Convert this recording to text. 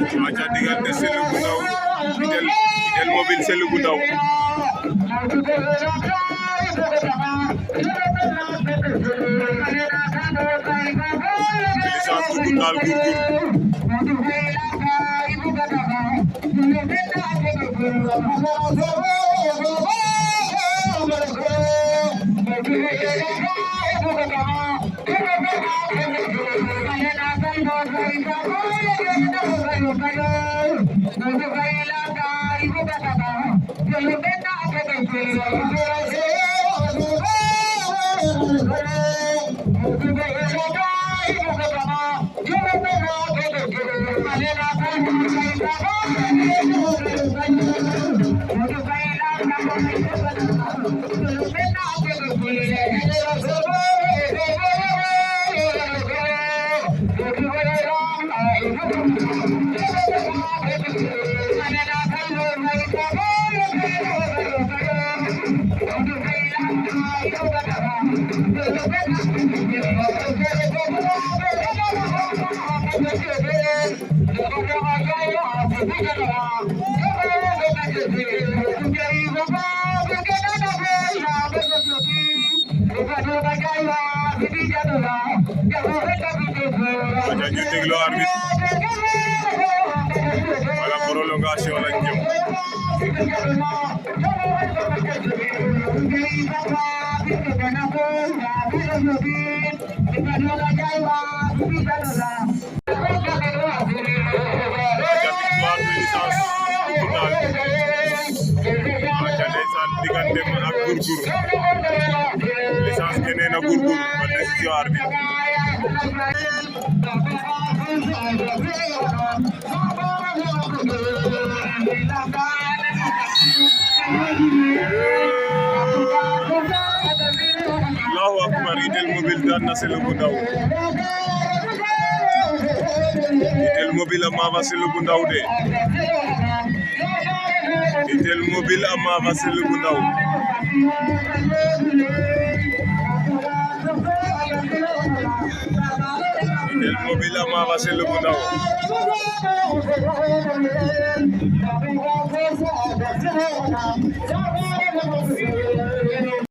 aca diggante Selou bu Ndaw Itel Mobile Selou bu Ndaw licence bu Total Gourgour aja ñu déglu arbitre wala prolongation lañ jëm digganteem ak Gourgour licence kene na Gourgour ba décision arbitre Allahu akbar Itel Mobile daan na Selou bu Ndaw Itel Mobile ama fa Selou bu Ndaw de Itel Mobile ama fa Selou bu Ndaw Itel Mobile ama fa Selou bu Ndaw